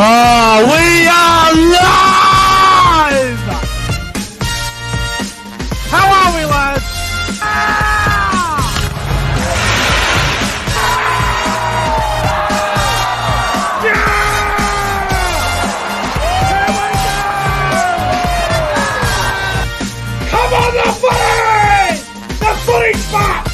Oh, we are live! How are we, lads? Come on, the footy! The footy spot!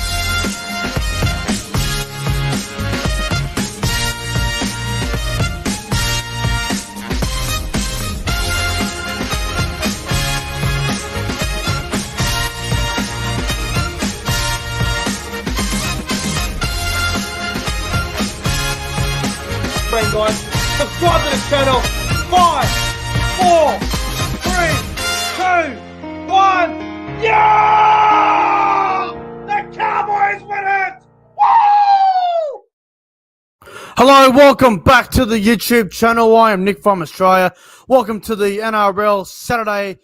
Guys, subscribe to the channel. 5, 4, 3, 2, 1. Yeah! The Cowboys win it! Woo! Hello, welcome back to the YouTube channel. I am Nick from Australia. Welcome to the NRL Saturday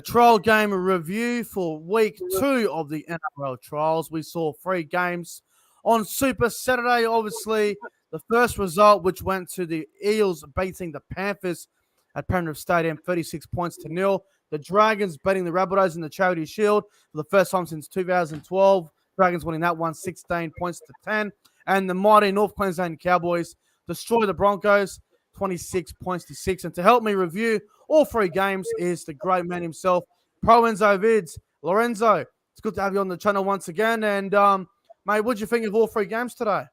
trial game review for week 2 of the NRL trials. We saw 3 games on Super Saturday, obviously. The first result, which went to the Eels beating the Panthers at Penrith Stadium, 36 points to 0. The Dragons beating the Rabbitohs in the Charity Shield for the first time since 2012. Dragons winning that one, 16 points to 10. And the mighty North Queensland Cowboys destroy the Broncos, 26 points to 6. And to help me review all 3 games is the great man himself, Proenzo Vids. Lorenzo, it's good to have you on the channel once again. And, mate, what did you think of all 3 games today?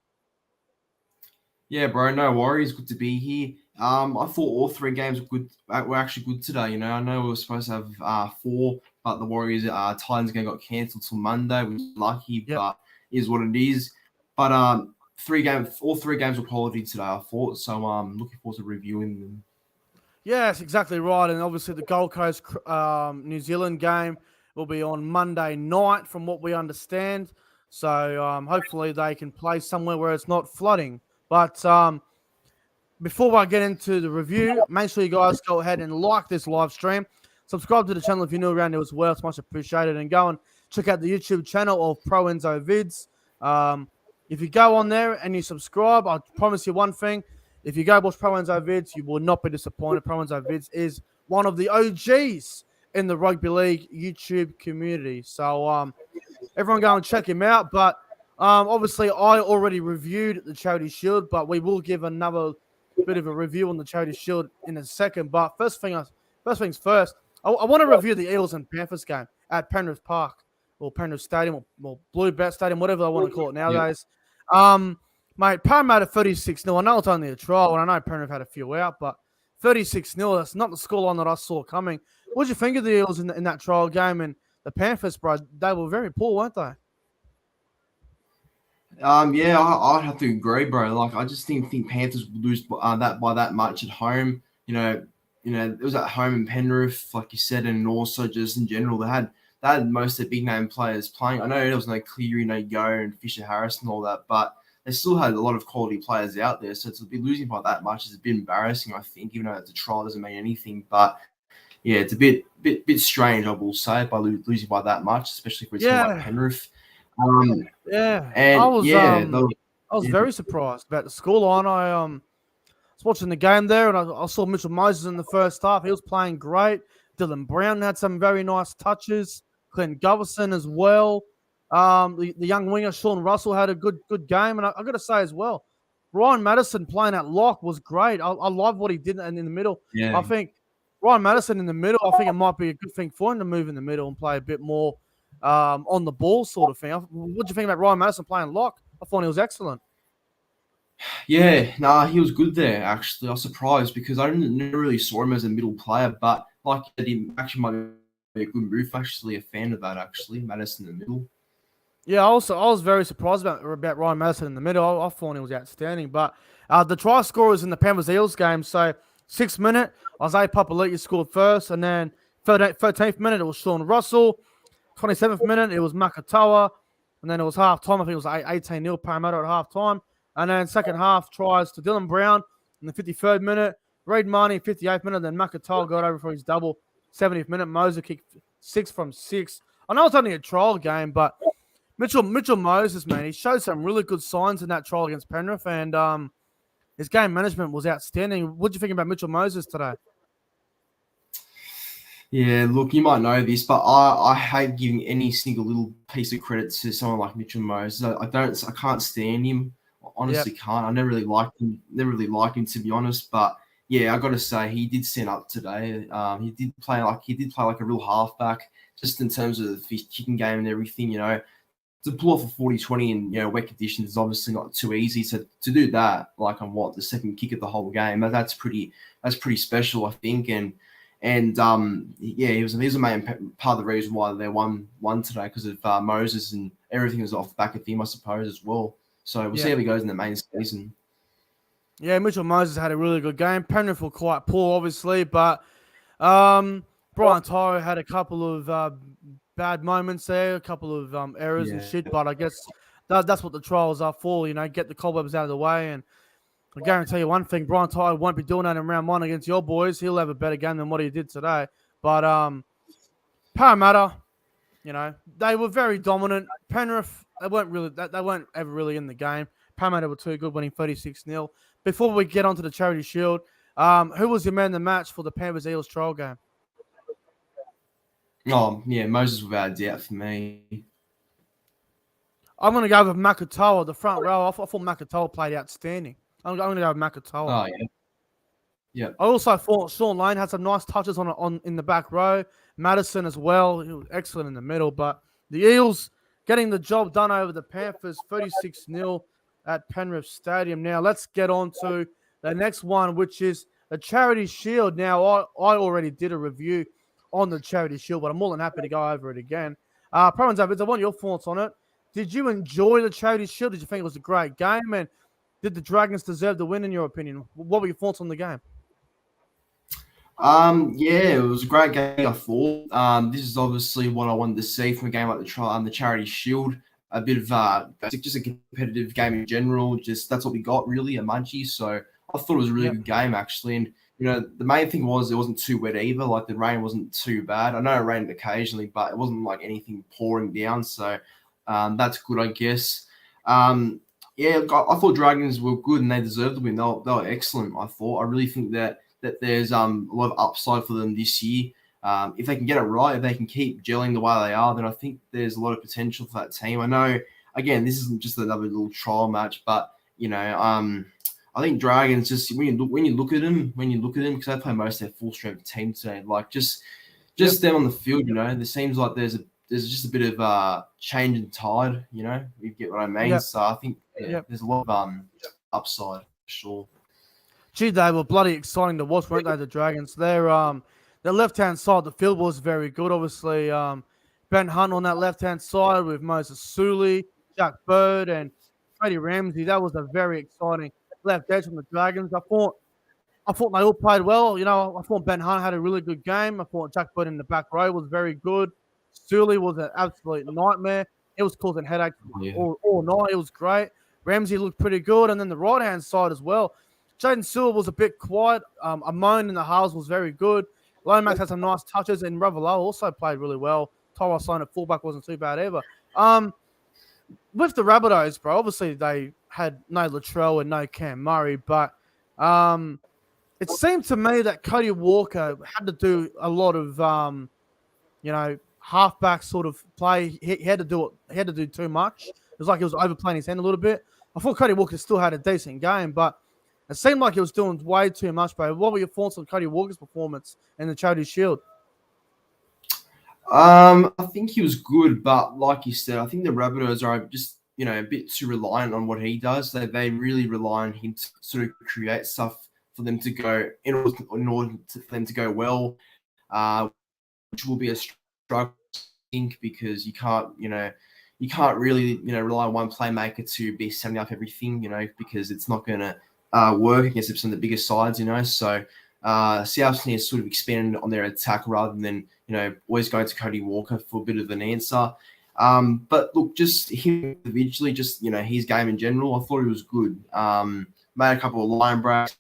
Yeah, bro, no worries. Good to be here. I thought all 3 games were actually good today. You know, I know we were supposed to have 4, but the Warriors Titans game got cancelled till Monday, which is lucky, but is what it is. But all 3 games were quality today, I thought. So I'm looking forward to reviewing them. Yes, exactly right. And obviously the Gold Coast New Zealand game will be on Monday night, from what we understand. So hopefully they can play somewhere where it's not flooding. But before I get into the review, make sure you guys go ahead and like this live stream. Subscribe to the channel if you're new around here as well. It's much appreciated. And go and check out the YouTube channel of Proenzo Vids. If you go on there and you subscribe, I promise you one thing. If you go watch Proenzo Vids, you will not be disappointed. Proenzo Vids is one of the OGs in the rugby league YouTube community. So everyone go and check him out. But obviously, I already reviewed the Charity Shield, but we will give another bit of a review on the Charity Shield in a second. But first things first, I want to review the Eels and Panthers game at Penrith Park, or Penrith Stadium, or Bluebet Stadium, whatever they want to call it nowadays. Mate, Parramatta 36-0. I know it's only a trial, and I know Penrith had a few out, but 36-0, that's not the scoreline that I saw coming. What did you think of the Eels in that trial game? And the Panthers, bro, they were very poor, weren't they? Yeah, I'd have to agree, bro. Like, I just think Panthers would lose by that much at home. You know, it was at home in Penrith, like you said, and also just in general, they had most of the big name players playing. I know there was no Cleary, no Yo, and Fisher Harris and all that, but they still had a lot of quality players out there. So to be losing by that much is a bit embarrassing, I think. Even though it's a trial, doesn't mean anything. But yeah, it's a bit strange, I will say, by losing by that much, especially for a team like Penrith. I was very surprised about the scoreline. I was watching the game there, and I saw Mitchell Moses in the first half. He was playing great. Dylan Brown had some very nice touches. Clint Govison as well. The young winger Sean Russell had a good game, and I got to say as well, Ryan Madison playing at lock was great. I love what he did in the middle. Yeah. I think Ryan Madison in the middle, I think it might be a good thing for him to move in the middle and play a bit more on the ball sort of thing. What do you think about Ryan Madison playing lock? I thought he was excellent. Yeah, he was good there, actually. I was surprised because I never really saw him as a middle player, but like he actually might be a good move. Actually, a fan of that, actually, Madison in the middle. Yeah, I was very surprised about Ryan Madison in the middle. I thought he was outstanding. But the try scorers in the Panthers Eels game, so 6th minute, Isaiah Papali'i scored first, and then 13th minute, it was Sean Russell. 27th minute, it was Makatoa, and then it was half-time. I think it was 18-0 Parramatta at half-time. And then second half tries to Dylan Brown in the 53rd minute, Reid Marnie 58th minute, then Makatoa got over for his double 70th minute. Moser kicked 6 from 6. I know it's only a trial game, but Mitchell Moses, man, he showed some really good signs in that trial against Penrith, and his game management was outstanding. What do you think about Mitchell Moses today? Yeah, look, you might know this, but I hate giving any single little piece of credit to someone like Mitchell Moses. I can't stand him. I Yeah, honestly can't. I never really liked him. Never really liked him, to be honest. But yeah, I got to say he did stand up today. He did play like a real halfback, just in terms of his kicking game and everything. To pull off a 40-20 in wet conditions is obviously not too easy. So to do that, like on the second kick of the whole game, that's pretty special, I think. And yeah, he was a main part of the reason why they won today, because of Moses, and everything was off the back of him, I suppose, as well. So we'll see yeah. how he goes in the main season. Yeah, Mitchell Moses had a really good game. Penrith were quite poor, obviously, but Brian Tyro had a couple of bad moments there, a couple of errors and Yeah. shit. But I guess that's what the trials are for, get the cobwebs out of the way. And I guarantee you one thing: Brian Tyro won't be doing that in round one against your boys. He'll have a better game than what he did today. But Parramatta, they were very dominant. Penrith, they weren't ever really in the game. Parramatta were too good, winning 36-0. Before we get onto the Charity Shield, who was your man of the match for the Panthers Eels trial game? Oh, yeah, Moses without a doubt for me. I'm going to go with Makatoa, the front row. I thought Makatoa played outstanding. I'm going to go with Makatoa. Oh, yeah. Yeah. I also thought Sean Lane had some nice touches on in the back row. Madison as well. He was excellent in the middle. But the Eels getting the job done over the Panthers, 36-0 at Penrith Stadium. Now, let's get on to the next one, which is the Charity Shield. Now, I already did a review on the Charity Shield, but I'm more than happy to go over it again. Province Davids, I want your thoughts on it. Did you enjoy the Charity Shield? Did you think it was a great game? And did the Dragons deserve the win, in your opinion? What were your thoughts on the game? Yeah, it was a great game, I thought. This is obviously what I wanted to see from a game like the Charity Shield. A bit of just a competitive game in general. Just that's what we got, really, a munchie. So I thought it was a really good game, actually. And the main thing was it wasn't too wet either. Like, the rain wasn't too bad. I know it rained occasionally, but it wasn't like anything pouring down. So that's good, I guess. Yeah, I thought Dragons were good and they deserved the win. They were excellent, I thought. I really think that there's a lot of upside for them this year. If they can get it right, if they can keep gelling the way they are, then I think there's a lot of potential for that team. I know, again, this isn't just another little trial match, but I think Dragons, just when you look at them, because they play most of their full strength team today, like just them on the field, there seems like there's just a bit of change in tide, you get what I mean. Yep. So I think Yep. there's a lot of upside for sure. Gee, they were bloody exciting to watch, weren't they, the Dragons? Their left-hand side of the field was very good. Obviously, Ben Hunt on that left-hand side with Moses Sully, Jack Bird, and Freddie Ramsey. That was a very exciting left edge from the Dragons. I thought they all played well. I thought Ben Hunt had a really good game. I thought Jack Bird in the back row was very good. Sully was an absolute nightmare. It was causing headaches all night. It was great. Ramsey looked pretty good. And then the right-hand side as well. Jaden Sewell was a bit quiet. Amon in the halves was very good. Lomax had some nice touches, and Ravelo also played really well. Tyler Sloan at fullback wasn't too bad either. With the Rabbitohs, bro, obviously they had no Latrell and no Cam Murray, but it seemed to me that Cody Walker had to do a lot of halfback sort of play. He had to do it. He had to do too much. It was like he was overplaying his hand a little bit. I thought Cody Walker still had a decent game, but it seemed like he was doing way too much, bro. What were your thoughts on Cody Walker's performance in the Charity Shield? I think he was good, but like you said, I think the Rabbitohs are just a bit too reliant on what he does. They really rely on him to sort of create stuff for them to go in order for them to go well, which will be a struggle, I think, because you can't really rely on one playmaker to be setting up everything, because it's not going to work against some of the biggest sides, So South needs sort of expanded on their attack rather than always going to Cody Walker for a bit of an answer. But look, just him individually, just his game in general, I thought he was good. Made a couple of line breaks,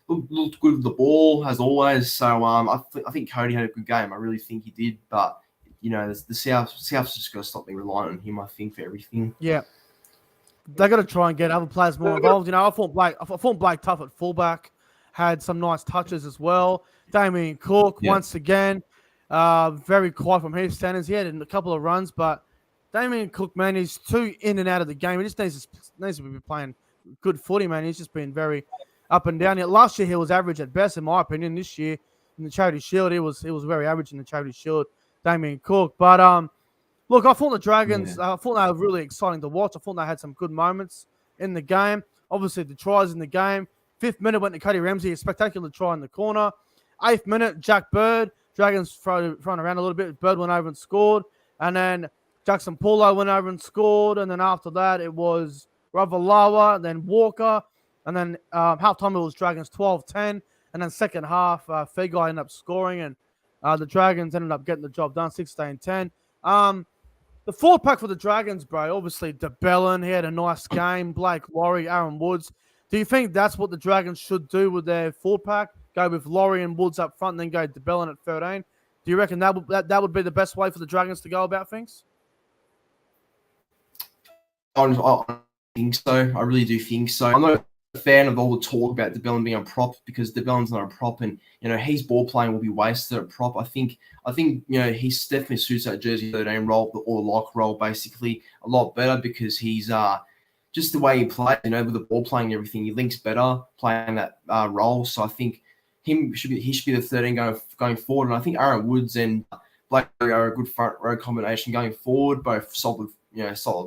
looked good with the ball as always. So I think Cody had a good game. I really think he did, but the South's just got to stop being reliant on him, I think, for everything. Yeah. They got to try and get other players more involved. I thought Blake Tuff at fullback had some nice touches as well. Damien Cook once again, very quiet from his standards. He had a couple of runs, but Damien Cook, man, he's too in and out of the game. He just needs to be playing good footy, man. He's just been very up and down. Last year he was average at best, in my opinion. This year in the Charity Shield, he was very average in the Charity Shield, Damien Cook. But look, I thought the Dragons, I thought they were really exciting to watch. I thought they had some good moments in the game. Obviously, the tries in the game. 5th minute went to Cody Ramsey, a spectacular try in the corner. 8th minute, Jack Bird. Dragons thrown around a little bit. Bird went over and scored. And then Jackson Paulo went over and scored. And then after that, it was Ravalawa, then Walker. And then halftime, it was Dragons 12-10. And then second half, Fegai ended up scoring. And the Dragons ended up getting the job done, 16-10. The forward pack for the Dragons, bro, obviously DeBellin, he had a nice game. Blake Laurie, Aaron Woods. Do you think that's what the Dragons should do with their forward pack? Go with Laurie and Woods up front and then go DeBellin at 13? Do you reckon that would be the best way for the Dragons to go about things? I think so. I really do think so. I'm not a fan of all the talk about DeBellin being a prop because DeBellin's not a prop, and his ball playing will be wasted at prop. I think he definitely suits that jersey 13 role or lock role basically a lot better because he's just the way he plays. With the ball playing and everything, he links better playing that role. So I think he should be the 13 going forward, and I think Aaron Woods and Blake are a good front row combination going forward. Both solid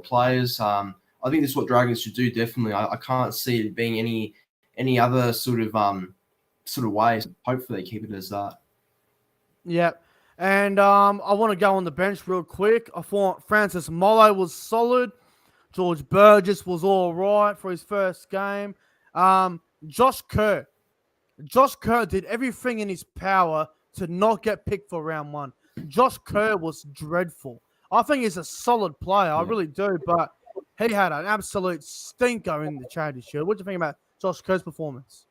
players. I think this is what Dragons should do. Definitely, I can't see it being any other sort of way. So hopefully, they keep it as that. Yeah, and I want to go on the bench real quick. I thought Francis Mollo was solid. George Burgess was all right for his first game. Josh Kerr did everything in his power to not get picked for round 1. Josh Kerr was dreadful. I think he's a solid player. I really do, but he had an absolute stinker in the Charity Shield. What do you think about Josh Kerr's performance?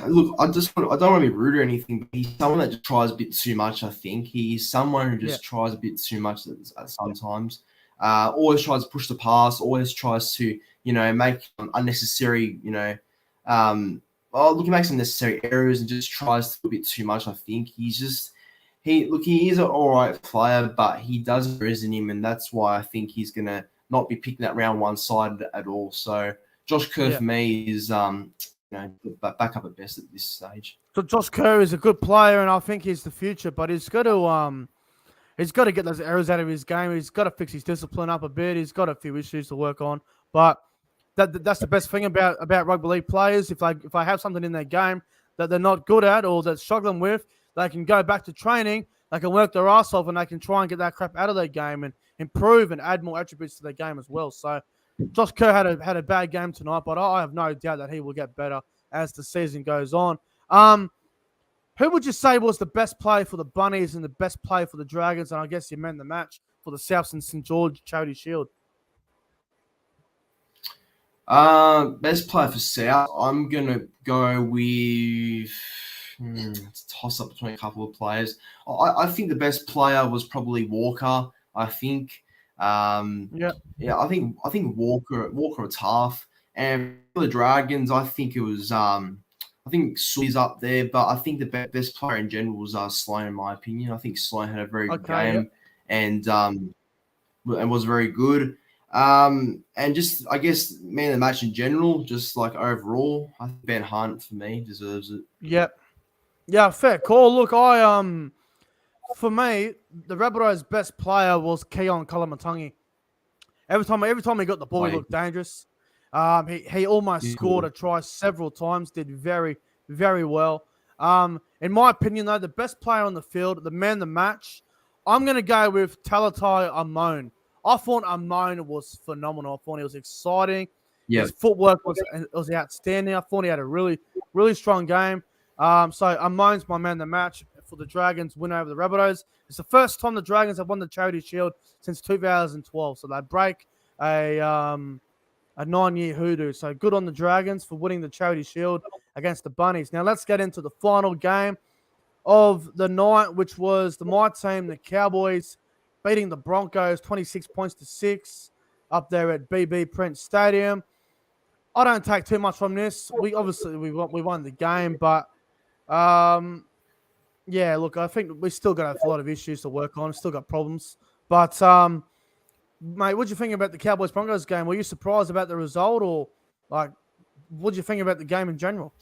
Look, I don't want to be rude or anything, but he's someone that just tries a bit too much, I think. He's someone who just tries a bit too much sometimes. Always tries to push the pass, always tries to, make unnecessary, he makes unnecessary errors and just tries to do a bit too much, I think. He is an all right player, but he does errors in him, and that's why I think he's going to not be picking that round 1 side at all. So Josh Kerr for me is back up at best at this stage. So Josh Kerr is a good player, and I think he's the future, but he's got to get those errors out of his game. He's got to fix his discipline up a bit. He's got a few issues to work on, but that's the best thing about rugby league players. If I have something in their game that they're not good at or they're struggling with, they can go back to training, they can work their ass off, and they can try and get that crap out of their game and improve and add more attributes to their game as well. So Josh Kerr had a bad game tonight, but I have no doubt that he will get better as the season goes on. Who would you say was the best player for the Bunnies and the best player for the Dragons? And I guess you meant the match for the South and St. George Charity Shield. Best player for South, I'm going to go with... it's a toss-up between a couple of players. I think the best player was probably Walker. I think, I think Walker was tough. And for the Dragons, I think it was, I think Sully's up there, but I think the best player in general was Sloan, in my opinion. I think Sloan had a very good game and was very good. And just, I guess, man of the match in general, just like overall, I think Ben Hunt for me deserves it. Yep. Yeah, fair call. Look, for me, the Rabbitohs' best player was Keon Kalamatangi. Every time he got the ball, he looked dangerous. He almost scored a try several times, did very, very well. In my opinion, though, the best player on the field, the man of the match, I'm going to go with Talatai Amon. I thought Amon was phenomenal. I thought he was exciting. His footwork was outstanding. I thought he had a really, really strong game. So Amon's my man of the match for the Dragons win over the Rabbitohs. It's the first time the Dragons have won the Charity Shield since 2012. So they break a 9-year hoodoo. So good on the Dragons for winning the Charity Shield against the Bunnies. Now let's get into the final game of the night, which was my team, the Cowboys, beating the Broncos 26 points to 6. up there at BB Prince Stadium. I don't take too much from this. We obviously we won the game, but yeah, look, I think we still got a lot of issues to work on. Still got problems, but mate, what do you think about the Cowboys Broncos game? Were you surprised about the result, or like, what do you think about the game in general?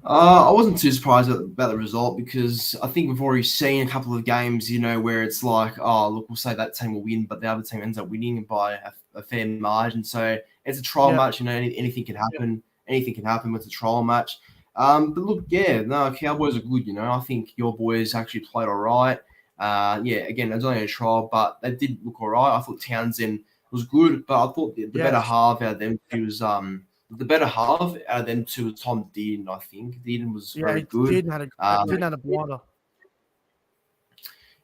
I wasn't too surprised about the result because I think we've already seen a couple of games, where it's like, oh, look, we'll say that team will win, but the other team ends up winning by a fair margin. So it's a trial Yeah, match, anything can happen. Anything can happen with a trial match. But look, yeah, no, Cowboys are good, I think your boys actually played all right. Yeah, again, it was only a trial, but they did look all right. I thought Townsend was good, but I thought the better yes, half out of them two was the better half out of them two was Tom Dearden, I think. Dearden was yeah, very he good. didn't have a blinder.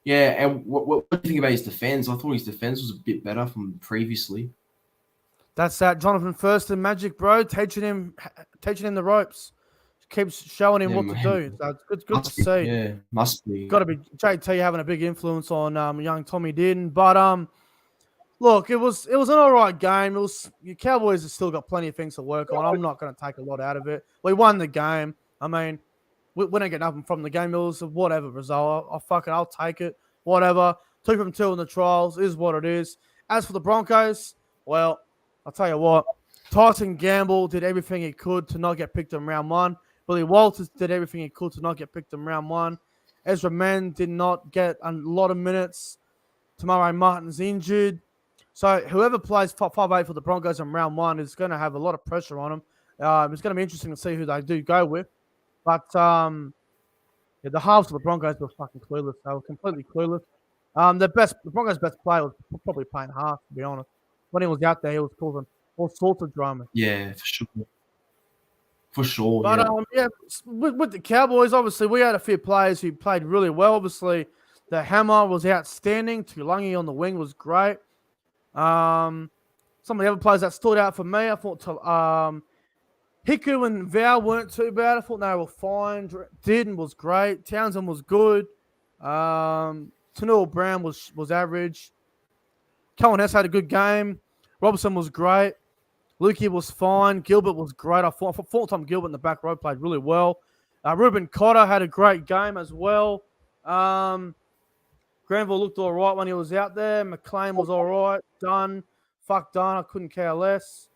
Yeah, and what do you think about his defense? I thought his defense was a bit better from previously. That's that Jonathan Thurston magic, bro, teaching him the ropes. Keeps showing him Yeah, what to do. So it's good to must be. see. Yeah, must be. Got to be JT having a big influence on young Tommy Dearden. But look, it was an all right game. It was the Cowboys have still got plenty of things to work on. I'm not going to take a lot out of it. We won the game. I mean, we don't get nothing from the game. It was whatever result. I'll take it. Whatever. 2 from 2 in the trials is what it is. As for the Broncos, well, I'll tell you what. Tyson Gamble did everything he could to not get picked in round 1. Billy Walters did everything he could to not get picked in round 1. Ezra Mann did not get a lot of minutes. Tamari Martin's injured. So whoever plays 5'8" for the Broncos in round 1 is going to have a lot of pressure on them. It's going to be interesting to see who they do go with. But yeah, the halves of the Broncos were fucking clueless. They were completely clueless. The Broncos' best player was probably playing half, to be honest. When he was out there, he was causing all sorts of drama. Yeah, for sure. For sure, But yeah. yeah, with the Cowboys, obviously we had a few players who played really well. Obviously, the Hammer was outstanding. Tulangi on the wing was great. Some of the other players that stood out for me, I thought Hiku and Val weren't too bad. I thought they were fine. Dearden was great. Townsend was good. Tanul Brown was average. Cohen S had a good game. Robertson was great. Lukey was fine. Gilbert was great. I thought Tom Gilbert in the back row played really well. Ruben Cotter had a great game as well. Granville looked all right when he was out there. McLean was all right. Dunn. Fuck Dunn. I couldn't care less.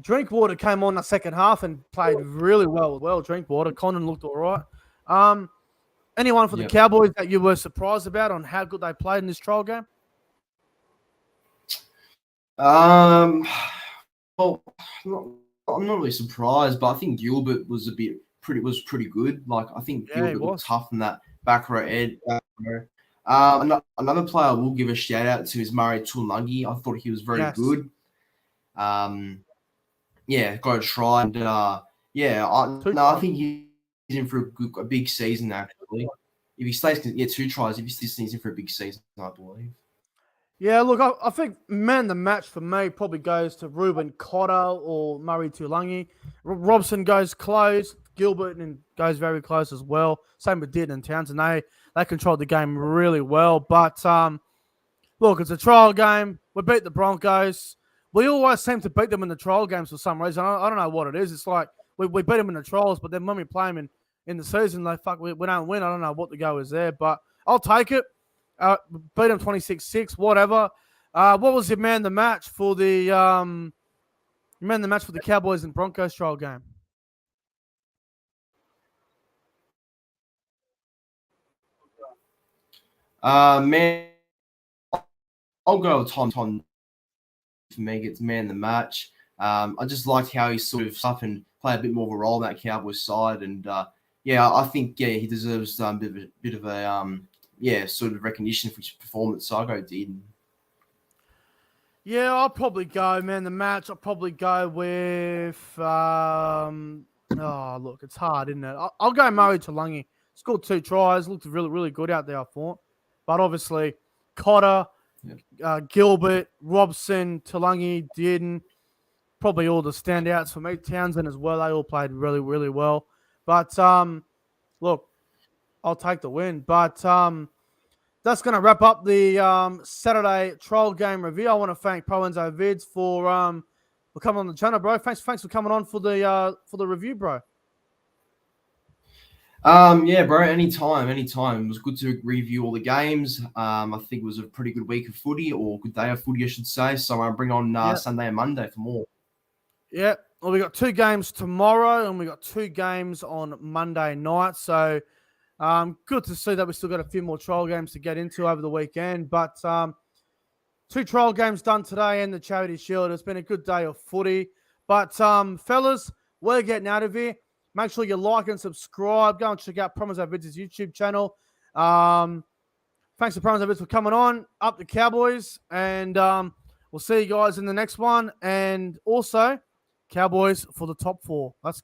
Drinkwater came on the second half and played really well. Drinkwater. Condon looked all right. Anyone for the Cowboys that you were surprised about on how good they played in this trial game? Well, I'm not really surprised, but I think Gilbert was pretty good. Like I think Gilbert looked tough in that back row edge. Another player I will give a shout out to is Murray Tulangi. I thought he was very good. Yeah, got a try, and I think he's in for a big season actually. If he stays, 2 tries. If he stays in for a big season, I believe. Yeah, look, I think man the match for me probably goes to Ruben Cotter or Murray Tulangi. Robson goes close. Gilbert and goes very close as well. Same with Dearden and Townsend. They controlled the game really well. But look, it's a trial game. We beat the Broncos. We always seem to beat them in the trial games for some reason. I don't know what it is. It's like we beat them in the trials, but then when we play them in the season, we don't win. I don't know what the go is there, but I'll take it. Beat them 26-6, whatever. What was your man the match for the Cowboys and Broncos trial game? Man, I'll go with Tom. For me, gets man the match. I just liked how he sort of up and play a bit more of a role in that Cowboys side, and I think he deserves a bit of a sort of recognition for his performance. So I'll go Dearden. Yeah, I'll probably go man the match. I'll probably go with look, it's hard, isn't it? I'll go Murray Tulangi. Scored 2 tries, looked really, really good out there, I thought. But obviously, Cotter, Gilbert, Robson, Tulangi, Dearden, probably all the standouts for me. Townsend as well. They all played really, really well. But look, I'll take the win. But that's going to wrap up the Saturday trial game review. I want to thank Pro Enzo Vids for coming on the channel, bro. Thanks for coming on for the review, bro. Yeah, bro. Anytime. It was good to review all the games. I think it was a pretty good week of footy, or good day of footy, I should say. So I'll bring on Sunday and Monday for more. Yeah. Well, we got 2 games tomorrow, and we got 2 games on Monday night. So, good to see that we still got a few more trial games to get into over the weekend. But 2 trial games done today and the Charity Shield. It's been a good day of footy. But fellas, we're getting out of here. Make sure you like and subscribe. Go and check out Promise Vids' YouTube channel. Thanks to Promise Vids for coming on. Up the Cowboys. And we'll see you guys in the next one. And also, Cowboys for the top 4. Let's go.